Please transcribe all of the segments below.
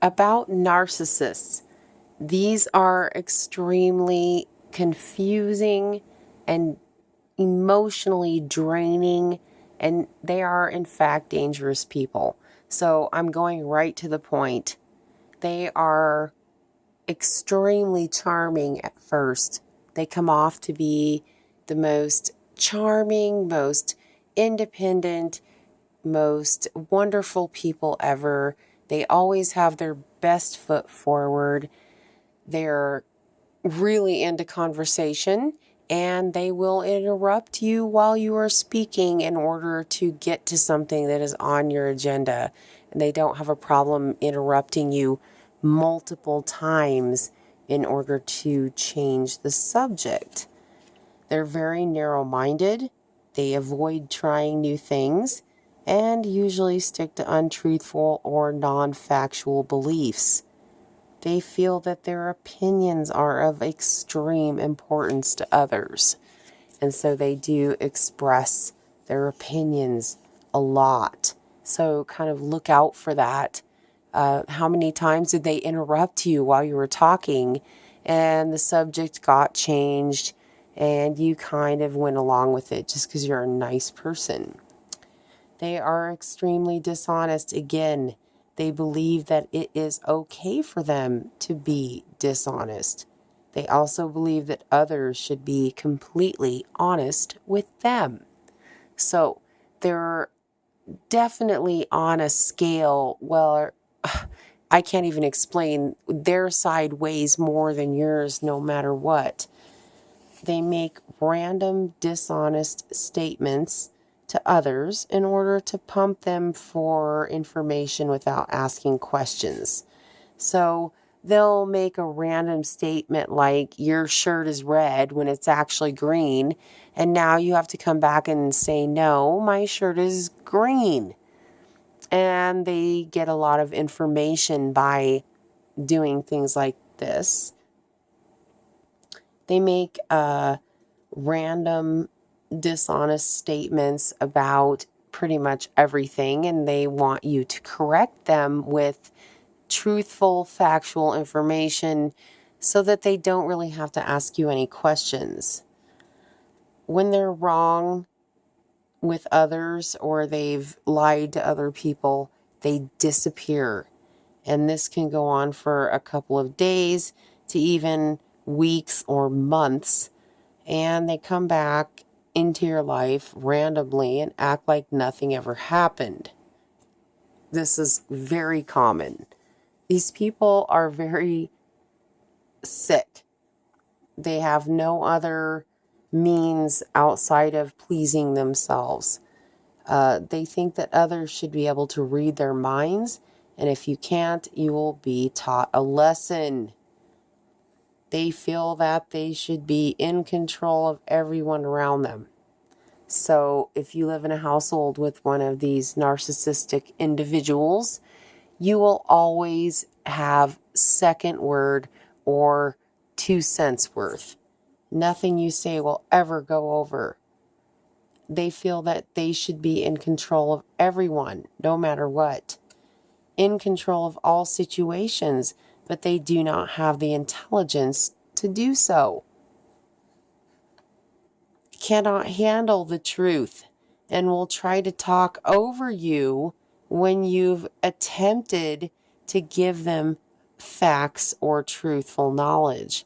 About narcissists, these are extremely confusing and emotionally draining, and they are, in fact, dangerous people. So I'm going right to the point. They are extremely charming at first. They come off to be the most charming, most independent, most wonderful people ever. They always have their best foot forward. They're really into conversation, and they will interrupt you while you are speaking in order to get to something that is on your agenda. And they don't have a problem interrupting you multiple times in order to change the subject. They're very narrow-minded. They avoid trying new things and usually stick to untruthful or non-factual beliefs. They feel that their opinions are of extreme importance to others. And so they do express their opinions a lot. So kind of look out for that. How many times did they interrupt you while you were talking and the subject got changed and you kind of went along with it just because you're a nice person? They are extremely dishonest. Again, they believe that it is okay for them to be dishonest. They also believe that others should be completely honest with them. So they're definitely on a scale, well, I can't even explain. Their side weighs more than yours no matter what. They make random dishonest statements to others in order to pump them for information without asking questions. So they'll make a random statement like, your shirt is red, when it's actually green. And now you have to come back and say, no, my shirt is green. And they get a lot of information by doing things like this. They make random dishonest statements about pretty much everything, and they want you to correct them with truthful, factual information so that they don't really have to ask you any questions. When they're wrong with others or they've lied to other people, they disappear. And this can go on for a couple of days to even weeks or months. And they come back into your life randomly and act like nothing ever happened. This is very common. These people are very sick. They have no other means outside of pleasing themselves. They think that others should be able to read their minds, and if you can't, you will be taught a lesson. They feel that they should be in control of everyone around them. So if you live in a household with one of these narcissistic individuals, you will always have second word or 2 cents worth. Nothing you say will ever go over. They feel that they should be in control of everyone, no matter what. In control of all situations, but they do not have the intelligence to do so. Cannot handle the truth and will try to talk over you when you've attempted to give them facts or truthful knowledge.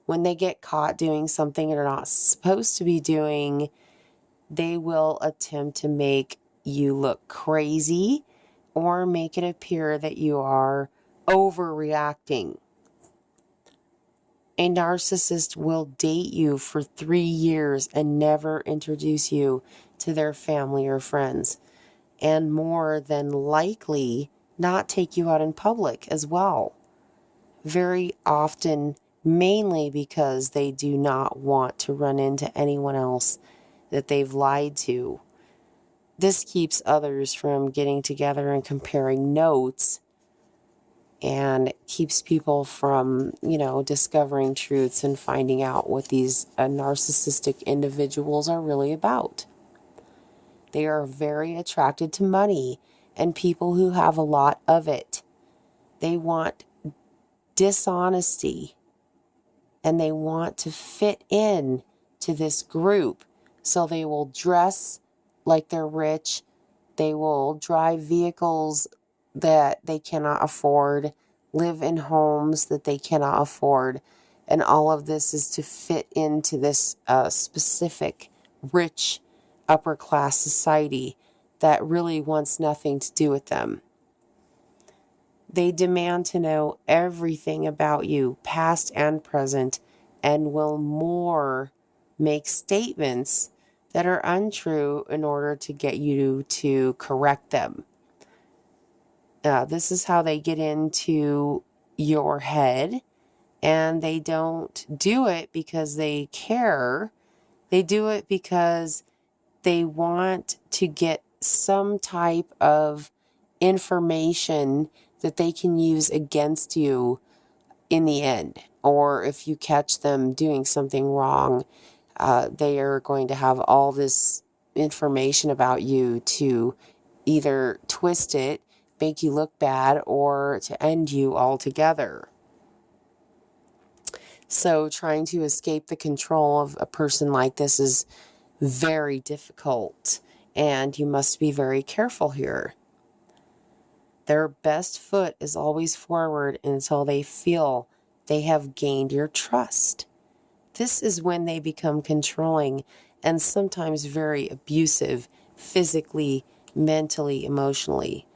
When they get caught doing something they're not supposed to be doing, they will attempt to make you look crazy or make it appear that you are overreacting. A narcissist will date you for 3 years and never introduce you to their family or friends, and more than likely not take you out in public as well. Very often, mainly because they do not want to run into anyone else that they've lied to. This keeps others from getting together and comparing notes, and keeps people from, discovering truths and finding out what these narcissistic individuals are really about. They are very attracted to money. and people who have a lot of it. They want dishonesty, and they want to fit in to this group. So they will dress like they're rich. They will drive vehicles that they cannot afford, live in homes that they cannot afford. And all of this is to fit into this specific rich upper class society that really wants nothing to do with them. They demand to know everything about you, past and present, and will more make statements that are untrue in order to get you to correct them. This is how they get into your head, and they don't do it because they care. They do it because they want to get some type of information that they can use against you in the end. Or if you catch them doing something wrong, they are going to have all this information about you to either twist it, make you look bad, or to end you altogether. So trying to escape the control of a person like this is very difficult, and you must be very careful here. Their best foot is always forward until they feel they have gained your trust. This is when they become controlling and sometimes very abusive, physically, mentally, emotionally.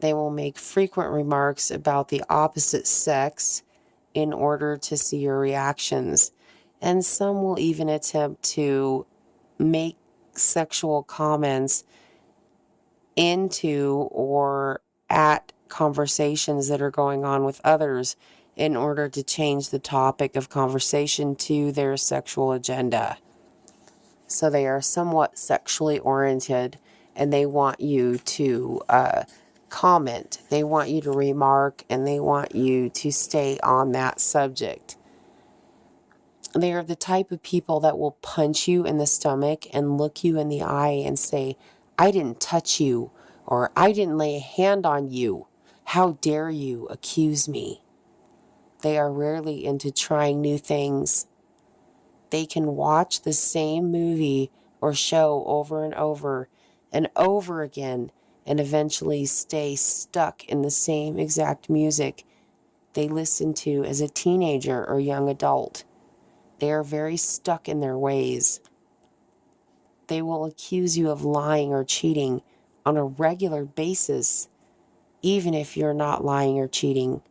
They will make frequent remarks about the opposite sex in order to see your reactions, and some will even attempt to make sexual comments into or at conversations that are going on with others in order to change the topic of conversation to their sexual agenda. So they are somewhat sexually oriented, and they want you to comment. They want you to remark, and they want you to stay on that subject. They are the type of people that will punch you in the stomach and look you in the eye and say, "I didn't touch you," or "I didn't lay a hand on you. How dare you accuse me?" They are rarely into trying new things. They can watch the same movie or show over and over again, and eventually stay stuck in the same exact music they listened to as a teenager or young adult. They are very stuck in their ways. They will accuse you of lying or cheating on a regular basis, even if you're not lying or cheating.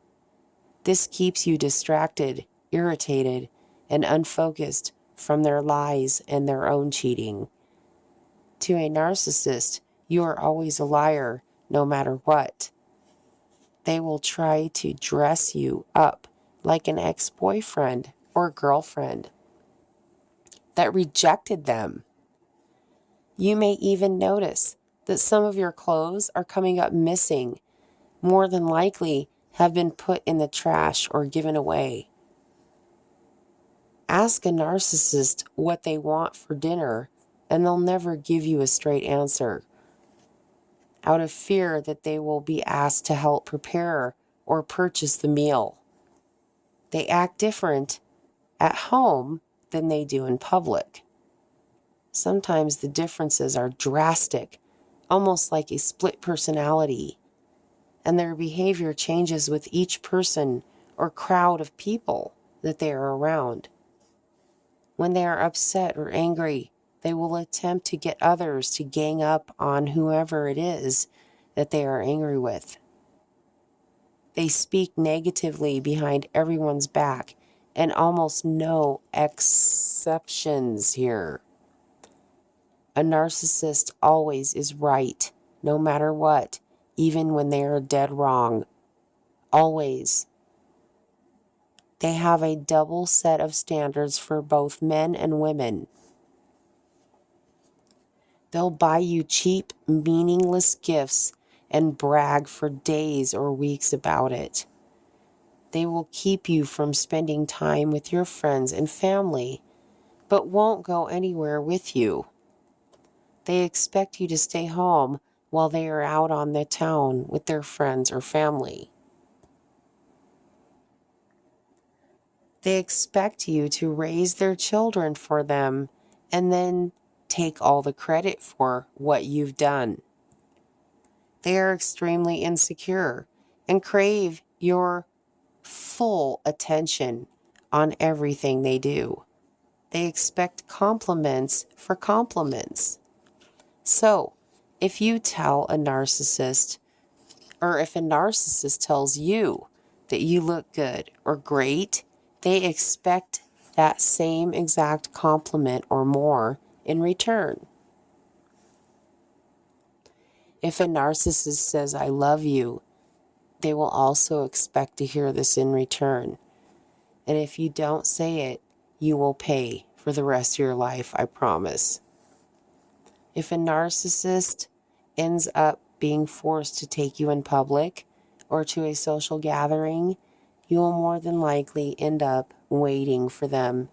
This keeps you distracted, irritated, and unfocused from their lies and their own cheating. To a narcissist, you are always a liar, no matter what. They will try to dress you up like an ex-boyfriend or girlfriend that rejected them. You may even notice that some of your clothes are coming up missing, more than likely have been put in the trash or given away. Ask a narcissist what they want for dinner, and they'll never give you a straight answer, out of fear that they will be asked to help prepare or purchase the meal. They act different at home than they do in public. Sometimes the differences are drastic, almost like a split personality, and their behavior changes with each person or crowd of people that they are around. When they are upset or angry, they will attempt to get others to gang up on whoever it is that they are angry with. They speak negatively behind everyone's back, and almost no exceptions here. A narcissist always is right, no matter what, even when they are dead wrong. Always. They have a double set of standards for both men and women. They'll buy you cheap, meaningless gifts and brag for days or weeks about it. They will keep you from spending time with your friends and family, but won't go anywhere with you. They expect you to stay home while they are out on the town with their friends or family. They expect you to raise their children for them and then take all the credit for what you've done. They are extremely insecure and crave your full attention on everything they do. They expect compliments for compliments. So, if you tell a narcissist, or if a narcissist tells you that you look good or great, they expect that same exact compliment or more in return. If a narcissist says, I love you, they will also expect to hear this in return. And if you don't say it, you will pay for the rest of your life, I promise. If a narcissist ends up being forced to take you in public or to a social gathering, you will more than likely end up waiting for them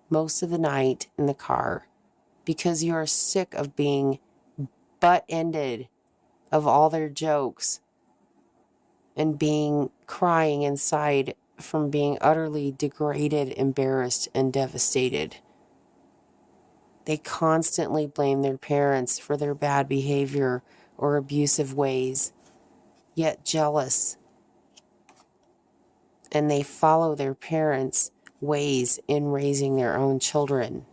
most of the night in the car because you are sick of being butt-ended of all their jokes and crying inside from being utterly degraded, embarrassed, and devastated. They constantly blame their parents for their bad behavior or abusive ways, yet jealous. And they follow their parents' ways in raising their own children.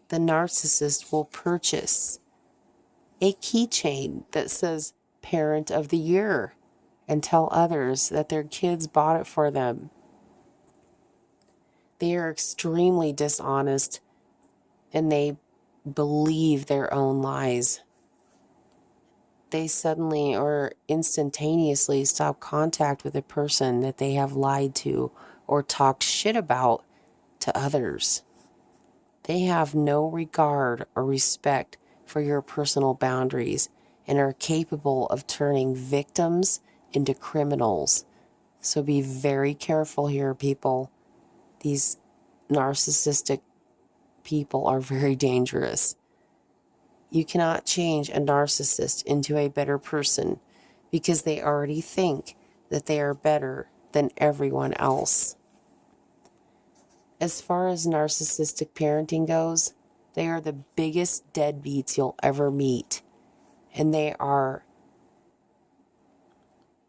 The narcissist will purchase a keychain that says Parent of the Year and tell others that their kids bought it for them. They are extremely dishonest and they believe their own lies. They suddenly or instantaneously stop contact with a person that they have lied to or talked shit about to others. They have no regard or respect for your personal boundaries and are capable of turning victims into criminals. So be very careful here, people. These narcissistic people are very dangerous. You cannot change a narcissist into a better person because they already think that they are better than everyone else. As far as narcissistic parenting goes, they are the biggest deadbeats you'll ever meet. And they are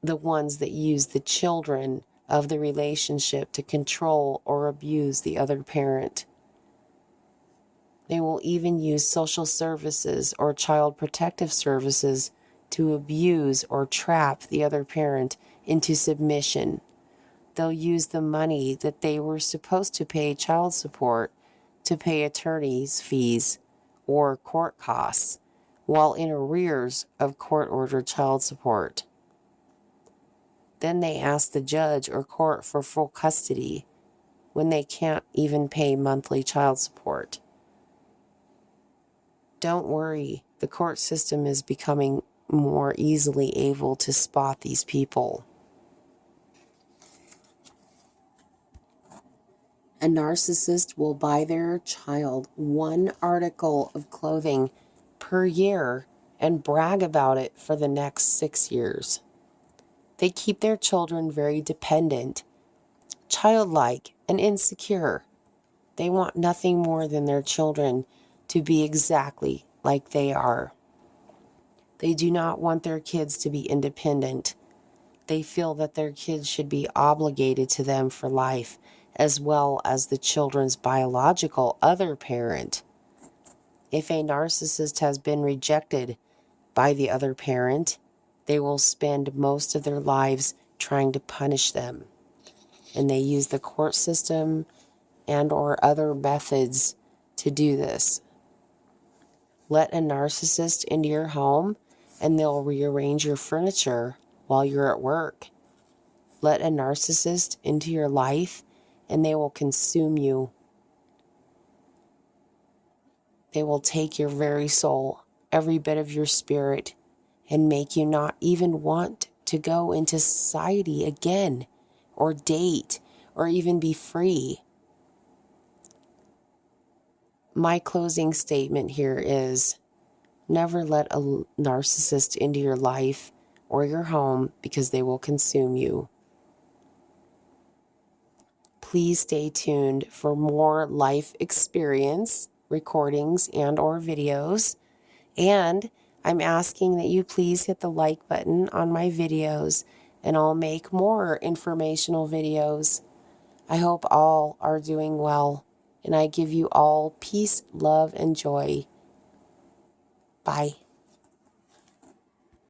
the ones that use the children of the relationship to control or abuse the other parent. They will even use social services or child protective services to abuse or trap the other parent into submission. They'll use the money that they were supposed to pay child support to pay attorneys' fees or court costs while in arrears of court-ordered child support. Then they ask the judge or court for full custody when they can't even pay monthly child support. Don't worry, the court system is becoming more easily able to spot these people. A narcissist will buy their child one article of clothing per year and brag about it for the next 6 years. They keep their children very dependent, childlike, and insecure. They want nothing more than their children to be exactly like they are. They do not want their kids to be independent. They feel that their kids should be obligated to them for life, as well as the children's biological other parent. If a narcissist has been rejected by the other parent, they will spend most of their lives trying to punish them. And they use the court system and or other methods to do this. Let a narcissist into your home and they'll rearrange your furniture while you're at work. Let a narcissist into your life and they will consume you. They will take your very soul, every bit of your spirit, and make you not even want to go into society again, or date, or even be free. My closing statement here is, Never let a narcissist into your life or your home because they will consume you. Please stay tuned for more life experience recordings and or videos. And I'm asking that you please hit the like button on my videos, and I'll make more informational videos. I hope all are doing well, and I give you all peace, love, and joy. Bye.